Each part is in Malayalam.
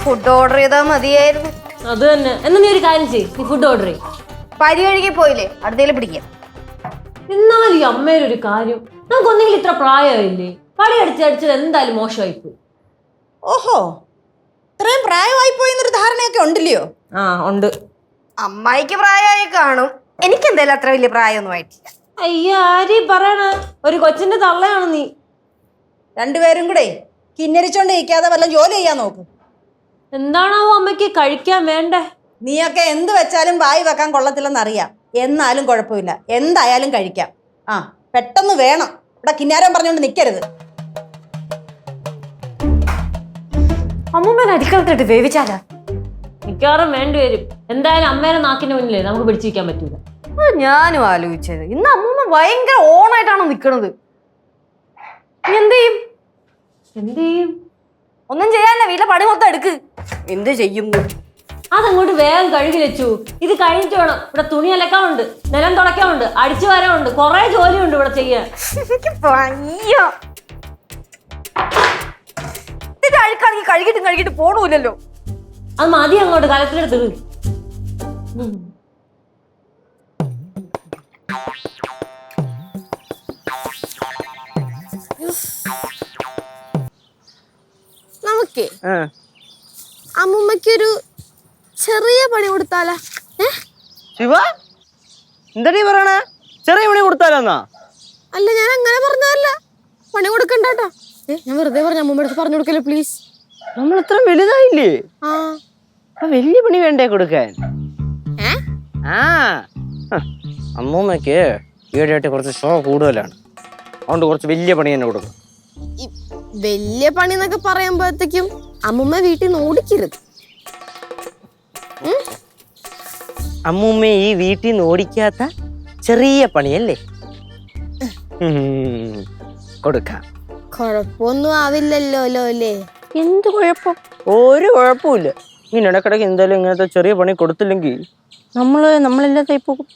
ഫുഡ് ഓർഡർ ചെയ്താൽ മതിയായിരുന്നു. അത് തന്നെ. എന്നാ നീ ഒരു കാര്യം ചെയ്യ്, നീ ഫുഡ് ഓർഡർ ചെയ്യ്. പരി കഴുകി പോയില്ലേ, അടുത്തേലും പിടിക്കാം. എന്നാലും ഈ അമ്മയുടെ ഒരു കാര്യം, നമുക്കൊന്നെങ്കിലും ഇത്ര പ്രായമായില്ലേ, പടി അടിച്ചടിച്ചത് എന്തായാലും മോശമായിപ്പോയി. ഓഹോ, ഇത്രയും പ്രായമായി പോയെന്നൊരു ധാരണയൊക്കെ ഉണ്ടല്ലയോ? ആ ഉണ്ട്. അമ്മായിക്ക് പ്രായമായി കാണും, എനിക്ക് എന്തായാലും അത്ര വലിയ പ്രായമൊന്നും ആയിട്ടില്ല. അയ്യ, ആരീ പറയണ, ഒരു കൊച്ചിന്റെ തള്ളയാണ് നീ. രണ്ടുപേരും കൂടെ കിന്നരിച്ചോണ്ട് ഇരിക്കാതെ വല്ല ജോലി ചെയ്യാൻ നോക്ക്. എന്താണാവോ അമ്മയ്ക്ക് കഴിക്കാൻ വേണ്ടേ? നീയൊക്കെ എന്ത് വെച്ചാലും വായി വെക്കാൻ കൊള്ളത്തില്ലെന്നറിയാം, എന്നാലും കുഴപ്പമില്ല, എന്തായാലും കഴിക്കാം. ആ, പെട്ടെന്ന് വേണം. ഇവിടെ കിന്നാരം പറഞ്ഞുകൊണ്ട് നിൽക്കരുത്. അമ്മൂമ്മ അരിക്കളത്തിട്ട് വേവിച്ചാലാ? മിക്കവാറും വേണ്ടി വരും. എന്തായാലും അമ്മേനെ നാക്കിന്റെ മുന്നിലേ നമുക്ക് പിടിച്ചിരിക്കാൻ പറ്റൂല. അത് ഞാനും ആലോചിച്ചത്. ഇന്ന് അമ്മൂമ്മ ഭയങ്കര ഓണായിട്ടാണോ നിക്കണത്? എന്ത് ചെയ്യും? എന്ത് ചെയ്യും? ഒന്നും ചെയ്യാനില്ല, വീട്ടിലെ പണി മൊത്തം എടുക്ക്. എന്ത് ചെയ്യുന്നു? അതങ്ങോട്ട് വേഗം കഴുകി വെച്ചു. ഇത് കഴിഞ്ഞിട്ട് വേണം. ഇവിടെ തുണി അലക്കാനുണ്ട്, നിലം തുടയ്ക്കാനുണ്ട്, അടിച്ചു വരാനുണ്ട്, കുറെ ജോലിയുണ്ട് ഇവിടെ ചെയ്യാൻ. അഴുക്കാണെങ്കിൽ കഴുകിട്ട് പോണൂല്ലോ. അത് മതി, അങ്ങോട്ട് കലത്തിലെടുത്ത്. നമുക്കേ അമ്മൂമ്മക്കൊരു ചെറിയ പണി കൊടുത്താലാ? ശിവ, എന്താ പറയണ? ചെറിയ പണി കൊടുത്താലോന്നാ? അല്ല, ഞാൻ അങ്ങനെ പറഞ്ഞതല്ല. പണി കൊടുക്കണ്ടാട്ടോ. ഞാൻ വെറുതെ പറഞ്ഞ അമ്മൂമ്മ അടുത്ത് പറഞ്ഞു കൊടുക്കല്ലേ പ്ലീസ്. നമ്മൾ ഇത്ര വലുതായില്ലേ? ആ, വലിയ പണി വേണ്ടേ കൊടുക്കാൻ? ആ, അമ്മൂമ്മക്ക് ഈടായിട്ട് കുറച്ച് ഷോ കൂടുതലാണ്, അതുകൊണ്ട് കുറച്ച് വലിയ പണി തന്നെ കൊടുക്കും. വലിയ പണി എന്നൊക്കെ പറയുമ്പോഴത്തേക്കും അമ്മൂമ്മ വീട്ടിൽ നിന്ന് ഓടിക്കരുത്. അമ്മൂമ്മ ഈ വീട്ടിൽ നിന്ന് ഓടിക്കാത്ത ചെറിയ പണിയല്ലേ കൊടുക്കാം. കൊഴപ്പൊന്നും ആവില്ലല്ലോ അല്ലേ? എന്ത് കുഴപ്പം? ഒരു കുഴപ്പമില്ല. ഇങ്ങനെ ഇടക്കിടക്ക് എന്തായാലും ഇങ്ങനത്തെ ചെറിയ പണി കൊടുത്തില്ലെങ്കിൽ നമ്മളെല്ലാത്തായി പോകും.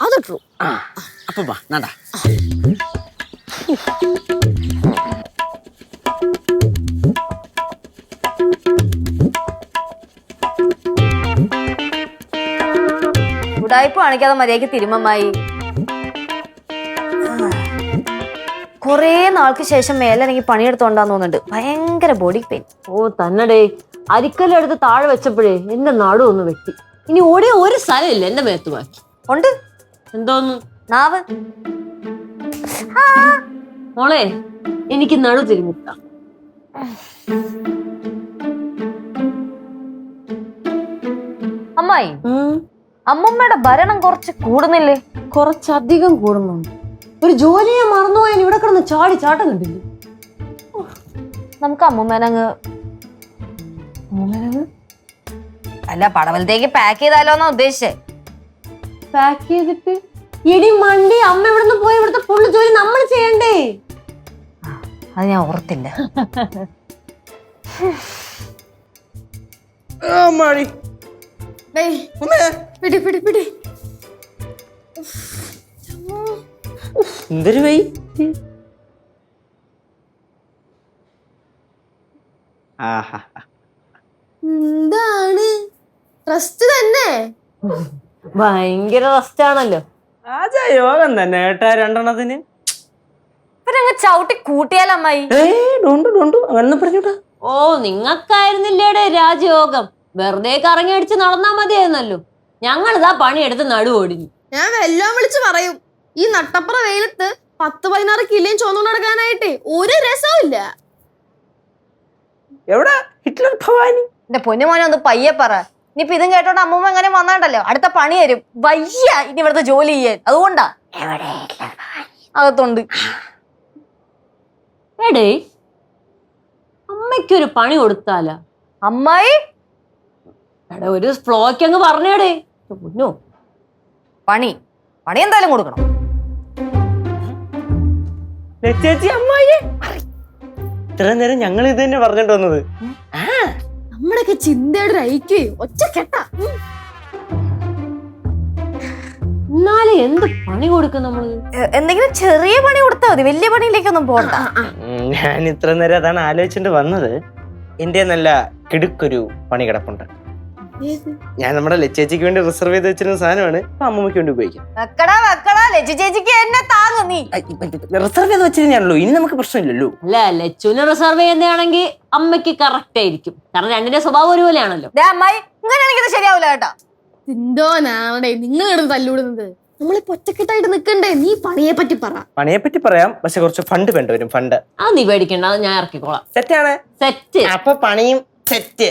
അത് ട്രൂ. ആ, അപ്പൊ വാ നടാ. ഉടായ്പ കാണിക്കാതെ മര്യാദക്ക് തിരുമമ്മായി. കൊറേ നാൾക്ക് ശേഷം മേലെനിക്ക് പണിയെടുത്തോണ്ടാന്ന് തോന്നുന്നുണ്ട്. ഭയങ്കര ബോഡി പെയിൻ. ഓ തന്നടേ, അരിക്കലെടുത്ത് താഴെ വെച്ചപ്പോഴേ എന്റെ നടുവ് ഒന്ന് വെട്ടി. ഇനി ഓടിയ ഒരു സ്ഥലമില്ല എന്റെ മേത്ത് ബാക്കി. ഉണ്ട്. എന്തോന്ന്? നാവ്. മോളെ, എനിക്ക് നടു തിരിഞ്ഞിട്ട. അമ്മായി, അമ്മൂമ്മയുടെ ഭരണം കുറച്ച് കൂടുന്നില്ലേ? കുറച്ചധികം കൂടുന്നുണ്ട്. ഒരു ജോലിയെ മറന്നുപോയാൽ ഇവിടെ കിടന്ന് ചാട്ടം കണ്ടില്ലേ? നമുക്ക് അമ്മൂമ്മേനങ്ങ് അല്ല, പടവലത്തേക്ക് പാക്ക് ചെയ്താലോന്നാ ഉദ്ദേശിച്ചേ. പാക്ക് ചെയ്തിട്ട് ഇടി മണ്ടി അമ്മ ഇവിടുന്ന് പോയി ഇവിടുത്തെ ഫുള്ള് ജോലി നമ്മൾ ചെയ്യണ്ടേ? അത് ഞാൻ ഓർത്തില്ല. എന്തൊരു വൈ. എന്താണ് റെസ്റ്റ് തന്നെ? ഭയങ്കര റെസ്റ്റ് ആണല്ലോ. ആജാ യോഗം തന്നെ ഏട്ടാ രണ്ടെണ്ണത്തിന്. ഇവരങ്ങ് ചവിട്ടി കൂട്ടിയാലമ്മായി. അങ്ങനെ പറഞ്ഞോട്ടാ. ഓ, നിങ്ങൾക്കായിരുന്നില്ലേടെ രാജയോഗം. വെറുതെ കറങ്ങി അടിച്ച് നടന്നാ മതിയായിരുന്നല്ലോ. ഞങ്ങളിതാ പണിയെടുത്ത് നടുവോടിഞ്ഞു. ഞാൻ വെല്ലോം വിളിച്ച് പറയും, ഈ നട്ടപ്പുറ വെയിലത്ത് 10-16 കിലോയും ചോന്നുകൊണ്ട് നടക്കാനായിട്ട് ഒരു രസവും ഇല്ല. എവിടെ ഹിറ്റ്ലർ ഭവാനി? എന്റെ പൊന്നുമോനെ ഒന്ന് പയ്യെ പറ. ഇനിയിപ്പൊ ഇതും കേട്ടോണ്ട് അമ്മൂമ്മ എങ്ങനെ വന്നാണ്ടല്ലോ അടുത്ത പണി തരും. വയ്യ ഇനി ഇവിടുത്തെ ജോലി ചെയ്യാൻ. അതുകൊണ്ടാ അകത്തുണ്ട്. എടേ, അമ്മയ്ക്കൊരു പണി കൊടുത്താലാ? അമ്മായി എടാ, ഒരു ഫ്ലോയ്ക്ക് അങ്ങ് പറഞ്ഞേടേ. പൊന്നോ, പണി എന്തായാലും കൊടുക്കണം. ചേച്ചി അമ്മായി, ഇത്ര നേരം ഞങ്ങൾ ഇത് തന്നെ പറഞ്ഞിട്ട് വന്നത്. നമ്മുടെയൊക്കെ ചിന്തയുടെ ഐക്യം ഒറ്റ കെട്ട. എന്നാലും എന്ത് പണി കൊടുക്കും നമ്മള്? എന്തെങ്കിലും ചെറിയ പണി കൊടുത്താൽ മതി, വലിയ പണിയിലേക്കൊന്നും പോകണ്ട. ഞാൻ ഇത്ര നേരം അതാണ് ആലോചിച്ചിട്ട് വന്നത്. എന്റെ നല്ല കിടുക്കൊരു പണി കിടപ്പുണ്ട്. ഞാൻ നമ്മുടെ ലച്ചേച്ചിക്ക് വേണ്ടി റിസർവ് ചെയ്ത് വെച്ചിരുന്ന സാധനമാണ്. അപ്പൊ അമ്മൂമ്മയ്ക്ക് വേണ്ടി ഉപയോഗിക്കാം. വെക്കടാ ലച്ചു ചേച്ചിക്ക് എന്നെ താങ്ങും നീ. റിസർവ് ചെയ്ത് വെച്ചിരുന്നാണല്ലോ, ഇനി നമുക്ക് പ്രശ്നമില്ലല്ലോ. അല്ല ലച്ചുവിനെ റിസർവ് ചെയ്യുന്നതാണെങ്കിൽ അമ്മയ്ക്ക് കറക്റ്റ് ആയിരിക്കും. കാരണം രണ്ടിന്റെ സ്വഭാവം ഒരുപോലെയാണല്ലോ. അമ്മായി ഇങ്ങനെയാണെങ്കിൽ ഇത് ശരിയാവില്ല കേട്ടോ. എന്തോനാണേ നിങ്ങൾ കിടന്ന് തല്ലൂടുന്നത്? നമ്മളിപ്പോ ഒറ്റക്കെട്ടായിട്ട് നിക്കണ്ടേ? നീ പണിയെ പറ്റി പറ. പണിയെ പറ്റി പറയാം, പക്ഷെ കുറച്ച് ഫണ്ട് വേണ്ടി വരും. ഫണ്ട് അത് നീ പേടിക്കണ്ട, അത് ഞാൻ ഇറക്കിക്കോളാം. സെറ്റാണ്. സെറ്റ്. അപ്പൊ പണിയും സെറ്റ്.